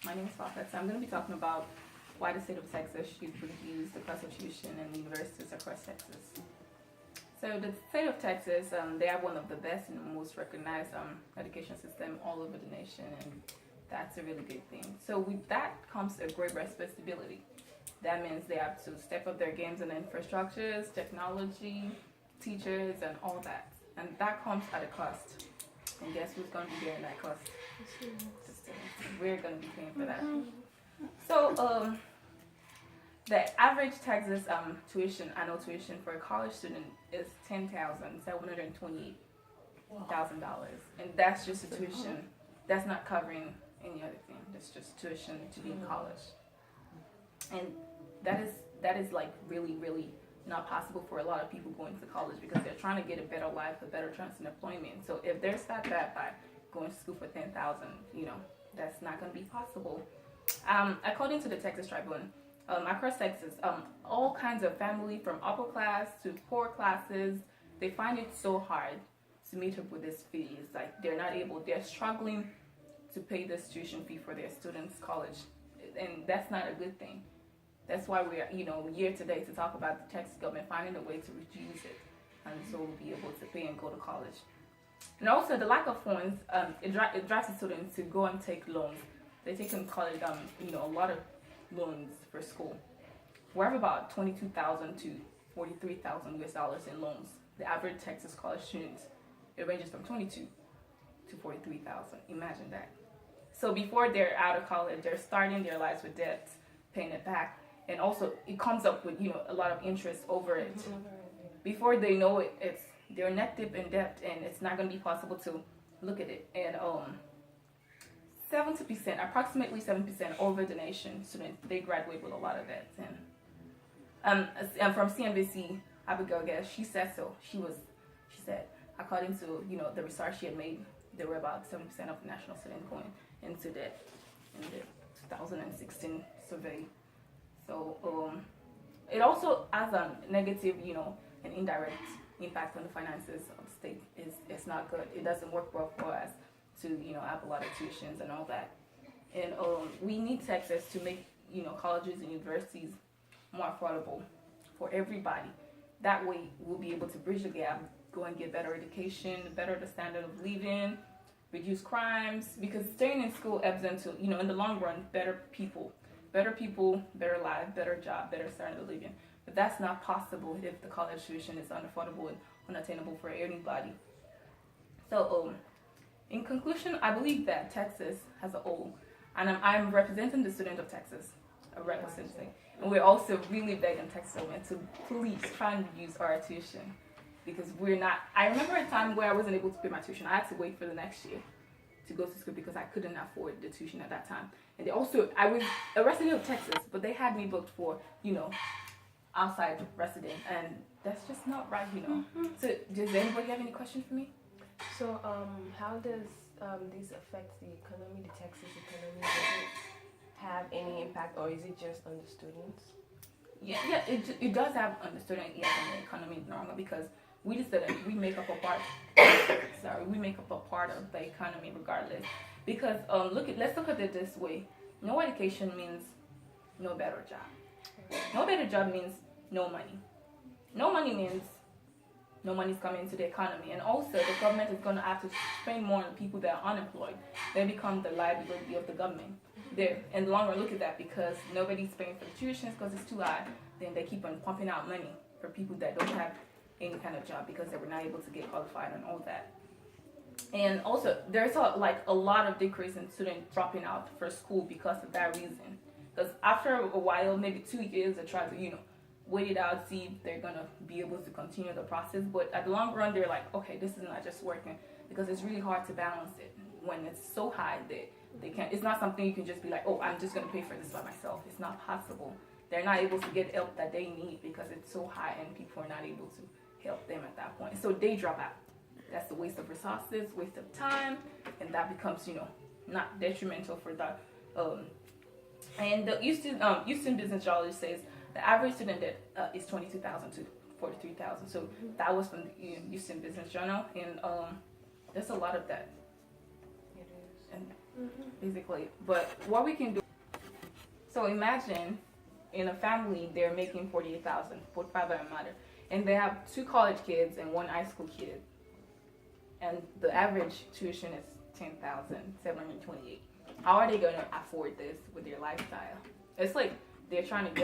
My name is Fafet. So I'm going to be talking about why the state of Texas should reduce the cost of tuition in universities across Texas. So the state of Texas, they have one of the best and most recognized education system all over the nation, and that's a really good thing. So with that comes a great responsibility. That means they have to step up their games in infrastructures, technology, teachers, and all that. And that comes at a cost. And guess who's going to be bearing that cost? The students. We're going to be paying for that. So the average Texas annual tuition for a college student is $10,728,000, and that's just a tuition. That's not covering any other thing. That's just tuition to be in college, and that is like really not possible for a lot of people going to college because they're trying to get a better life, a better chance in employment. So if they're stopped that by going to school for 10,000, that's not going to be possible. According to the Texas Tribune, across Texas, all kinds of family from upper class to poor classes, they find it so hard to meet up with this fee. It's like they're struggling to pay this tuition fee for their students' college, and that's not a good thing. That's why we're here today to talk about the Texas government finding a way to reduce it, and so we'll be able to pay and go to college. And also the lack of funds, it drives the students to go and take loans. They take in college, a lot of loans for school. We have about 22,000 to 43,000 US dollars in loans. The average Texas college student, it ranges from 22 to 43,000. Imagine that. So before they're out of college, they're starting their lives with debt, paying it back, and also it comes up with a lot of interest over it. Before they know it, they're neck deep in debt, and it's not going to be possible to look at it. And approximately 7% over the nation students, they graduate with a lot of debt. And from CNBC, Abigail Guest, she said so. She said, according to the research she had made, there were about 7% of the national students going into debt in the 2016 survey. So it also has a negative, an indirect impact on the finances of the state. It's not good. It doesn't work well for us to have a lot of tuitions and all that. And we need Texas to make colleges and universities more affordable for everybody. That way we'll be able to bridge the gap, go and get better education, better the standard of living, reduce crimes, because staying in school ebbs into in the long run better people, better life, better job, better standard of living. But that's not possible if the college tuition is unaffordable and unattainable for anybody. So in conclusion, I believe that Texas as a whole, and I'm representing the student of Texas, and we're also really begging Texas government to please try and reduce our tuition, because we're not. I remember a time where I wasn't able to pay my tuition. I had to wait for the next year to go to school because I couldn't afford the tuition at that time. And I was a resident of Texas, but they had me booked for outside resident, and that's just not right. So does anybody have any questions for me? So, how does this affect the economy, the Texas economy? Does it have any impact, or is it just on the students? Yeah, it does have on the student and the economy normal, because we just said we make up a part. We make up a part of the economy regardless. Because let's look at it this way: no education means no better job. No better job means no money. No money means no money's coming into the economy, and also the government is going to have to spend more on people that are unemployed. They become the liability of the government. They're in the long run, look at that, because nobody's paying for the tuitions because it's too high. Then they keep on pumping out money for people that don't have any kind of job because they were not able to get qualified and all that. And also there's a lot of decrease in students dropping out for school because of that reason. Because after a while, maybe 2 years, they try to wait it out, see if they're gonna be able to continue the process. But at the long run, they're like, okay, this is not just working, because it's really hard to balance it when it's so high that they can't. It's not something you can just be like, oh, I'm just gonna pay for this by myself. It's not possible. They're not able to get help that they need because it's so high, and people are not able to help them at that point. So they drop out. That's a waste of resources, waste of time, and that becomes not detrimental for that. And the Houston Business Journal says the average student debt is 22,000 to 43,000. So that was from the Houston Business Journal, and there's a lot of that. It is. And basically. But what we can do, so imagine in a family they're making 48,000, 45 doesn't matter, and they have 2 college kids and 1 high school kid, and the average tuition is 10,728. How are they gonna afford this with their lifestyle? It's like they're trying to get